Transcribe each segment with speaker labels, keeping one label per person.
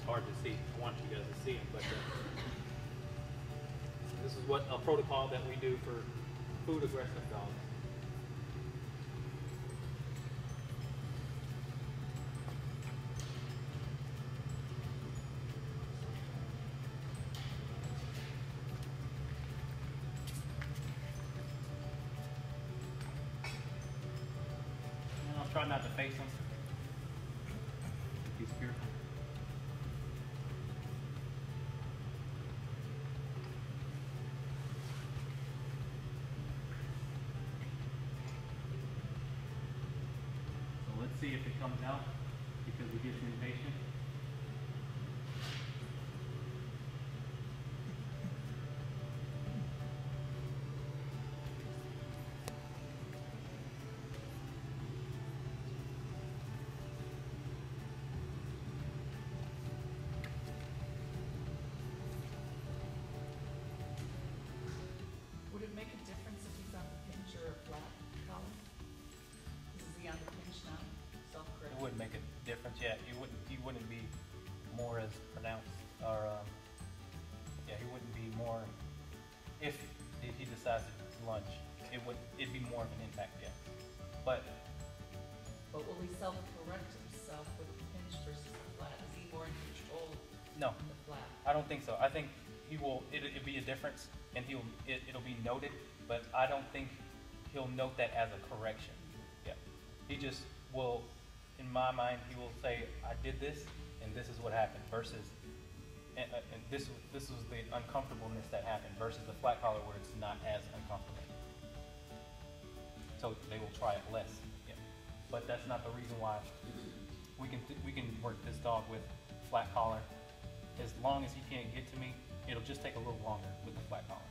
Speaker 1: hard to see. I want you guys to see them, but this is what a protocol that we do for food aggressive dogs. And I'll try not to face him. He's fearful. Let's see if it comes out because he gets impatient.
Speaker 2: Would it make a difference if he's on the pinch or a flat collar? Is he on the pinch now?
Speaker 1: It wouldn't make a difference. Yeah, he wouldn't be more as pronounced, or yeah, he wouldn't be more. If he decides to lunge, it'd be more of an impact. Yeah, but
Speaker 2: will he self-correct himself with the pinch versus the flat? Is he more in control?
Speaker 1: No,
Speaker 2: in the flat?
Speaker 1: I don't think so. I think he will. It'll be a difference, and it'll be noted, but I don't think he'll note that as a correction. Yeah, he just will. In my mind, he will say, I did this, and this is what happened, versus, and this was the uncomfortableness that happened, versus the flat collar where it's not as uncomfortable. So they will try it less. Yeah. But that's not the reason why we can work this dog with flat collar. As long as he can't get to me, it'll just take a little longer with the flat collar.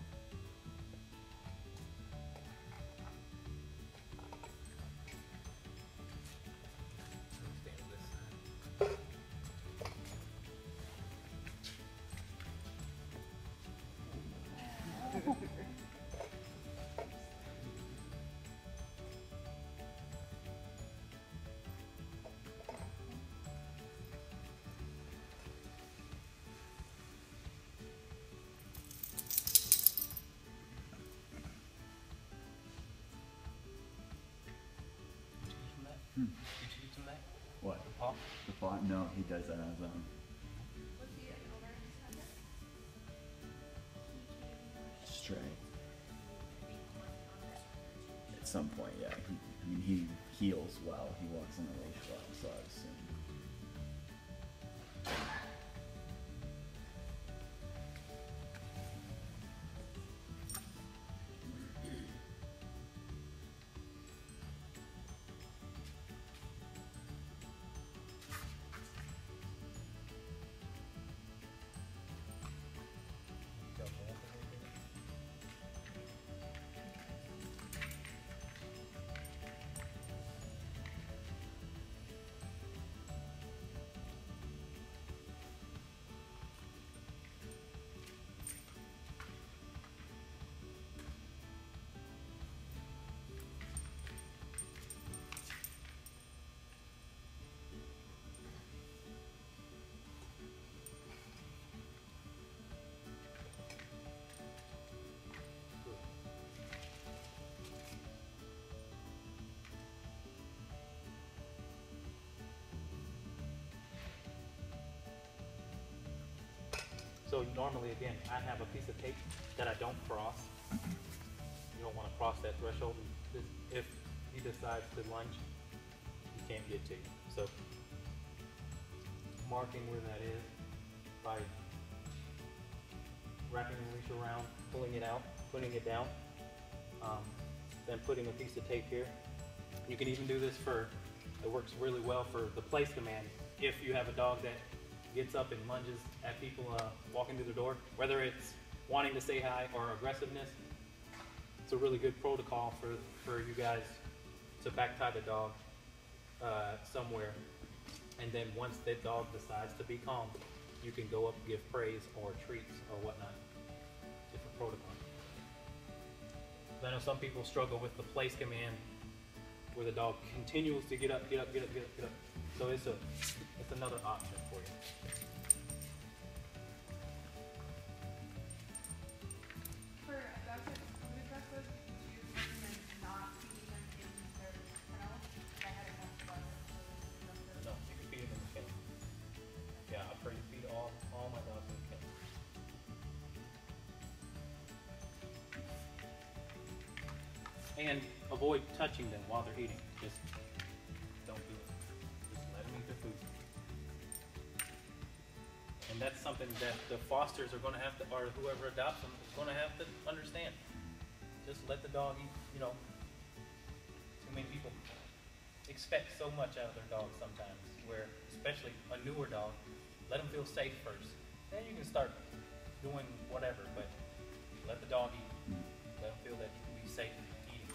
Speaker 1: Did you teach him that?
Speaker 3: What?
Speaker 1: The paw?
Speaker 3: The paw? No, he does that on his own.
Speaker 4: What's he an owner
Speaker 3: Stray. At some point, yeah. He heals well. He walks in a leash well, so I assume.
Speaker 1: So normally, again, I have a piece of tape that I don't cross. You don't want to cross that threshold. If he decides to lunge, he can't get to you. So marking where that is by wrapping the leash around, pulling it out, putting it down, then putting a piece of tape here. You can even do this it works really well for the place command. If you have a dog that gets up and lunges at people walking through the door, whether it's wanting to say hi or aggressiveness, it's a really good protocol for you guys to back tie the dog somewhere. And then once that dog decides to be calm, you can go up and give praise or treats or whatnot. Different protocol. I know some people struggle with the place command where the dog continues to get up, get up, get up, get up, get up. So it's another option for you. And avoid touching them while they're eating. Just don't do it. Just let them eat their food. And that's something that the fosters are going to have to, or whoever adopts them is going to have to understand. Just let the dog eat, you know. Too many people expect so much out of their dog sometimes, where, especially a newer dog, let them feel safe first. Then you can start doing whatever, but let the dog eat. Let them feel that you can be safe eating.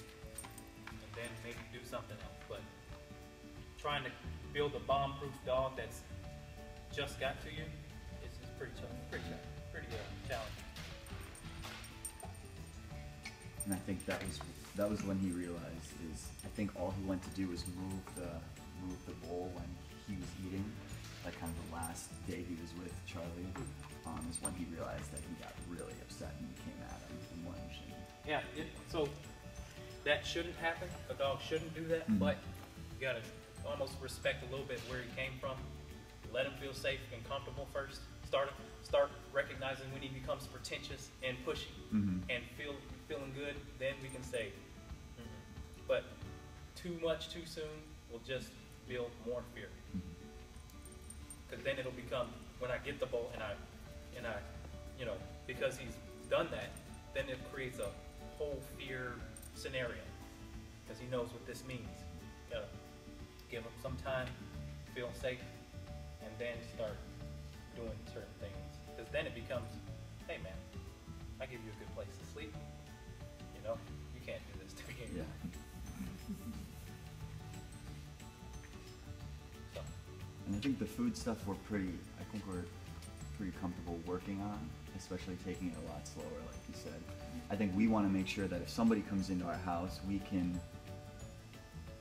Speaker 1: And then maybe do something else. But trying to build a bomb-proof dog that's just got to you is pretty challenging.
Speaker 3: And I think that was when he realized I think all he went to do was move the bowl when he was eating. Like kind of the last day he was with Charlie, is when he realized that he got really upset and came at him and lunged.
Speaker 1: Yeah, so that shouldn't happen. A dog shouldn't do that, but you gotta almost respect a little bit where he came from. Let him feel safe and comfortable first. Start recognizing when he becomes pretentious and pushy and feeling good. Then we can say, but too much too soon will just build more fear. Because then it'll become, when I get the bowl and I, you know, because he's done that, then it creates a whole fear scenario. Because he knows what this means. You gotta give him some time, feel safe, and then start doing certain things. Because then it becomes, hey man, I give you a good place to sleep. You know, you can't do this to me anymore.
Speaker 3: Yeah.
Speaker 1: So.
Speaker 3: And I think the food stuff we're pretty comfortable working on, especially taking it a lot slower, like you said. I think we want to make sure that if somebody comes into our house,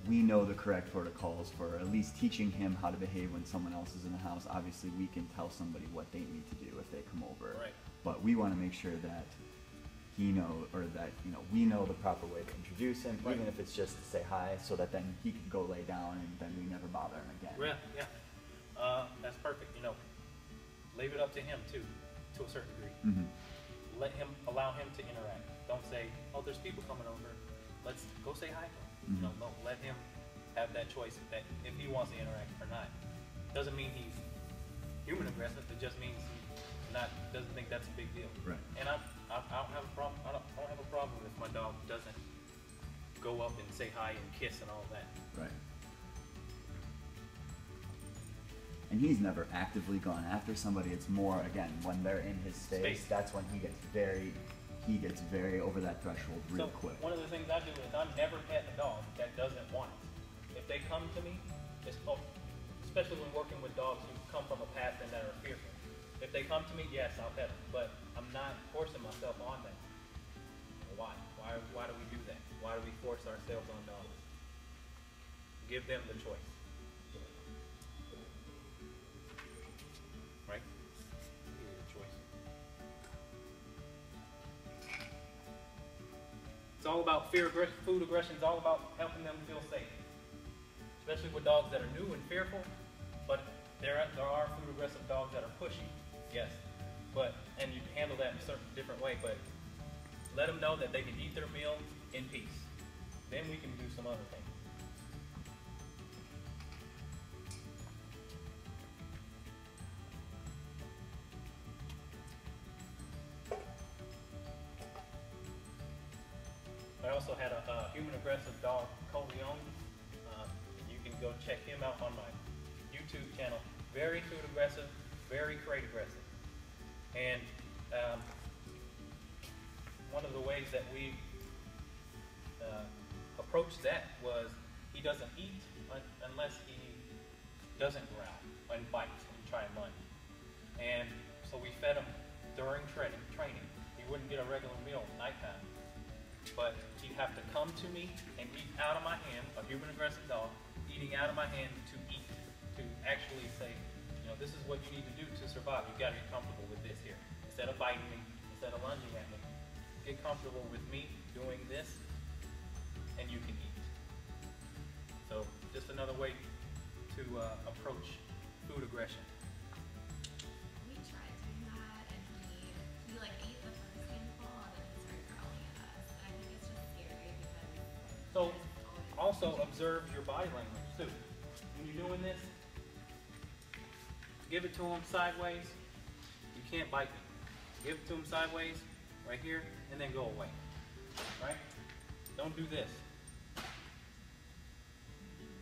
Speaker 3: we know the correct protocols for at least teaching him how to behave when someone else is in the house. Obviously, we can tell somebody what they need to do if they come over.
Speaker 1: Right.
Speaker 3: But we want to make sure that we know the proper way to introduce him,
Speaker 1: Right.
Speaker 3: even if it's just to say hi, so that then he can go lay down and then we never bother him again.
Speaker 1: Yeah. That's perfect. You know, leave it up to him too, to a certain degree. Allow him to interact. Don't say, oh, there's people coming over. Let's go say hi to him. You know, no, let him have that choice that if he wants to interact or not. Doesn't mean he's human aggressive. It just means he doesn't think that's a big deal.
Speaker 3: Right.
Speaker 1: And I don't have a problem. I don't have a problem if my dog doesn't go up and say hi and kiss and all that.
Speaker 3: Right. And he's never actively gone after somebody. It's more, again, when they're in his space. That's when he gets very over that threshold real quick.
Speaker 1: One of the things I do is I never pet a dog that doesn't want it. If they come to me, especially when working with dogs who come from a past and that are fearful. If they come to me, yes, I'll pet them, but I'm not forcing myself on them. Why? Why do we do that? Why do we force ourselves on dogs? Give them the choice. Right? Give you the choice. It's all about food aggression is all about helping them feel safe. Especially with dogs that are new and fearful, but there are food aggressive dogs that are pushy, yes. And you handle that in a certain different way, but let them know that they can eat their meal in peace. Then we can do some other things. I also had a human aggressive dog, Coleon. You can go check him out on my YouTube channel. Very food aggressive, very crate aggressive. And one of the ways that we approached that was he doesn't eat unless he doesn't growl and bite and try and lunge. And so we fed him during training. He wouldn't get a regular meal at nighttime. But he'd have to come to me and eat out of my hand, a human aggressive dog, eating out of my hand to eat, to actually say, you know, this is what you need to do to survive. You've got to get comfortable with this here. Instead of biting me, instead of lunging at me, get comfortable with me doing this, and you can eat. So just another way to approach food aggression.
Speaker 4: We tried doing that, and he like ate the first handful, and then he started growling at us. And I think it's just scary because
Speaker 1: also observe your body language too. When you're doing this, give it to him sideways. You can't bite me. Give it to him sideways, right here, and then go away. Right? Don't do this.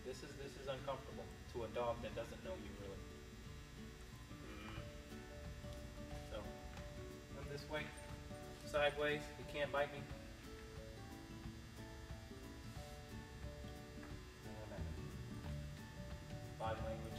Speaker 1: This is uncomfortable to a dog that doesn't know you really. So, come this way, sideways. You can't bite me. Body language.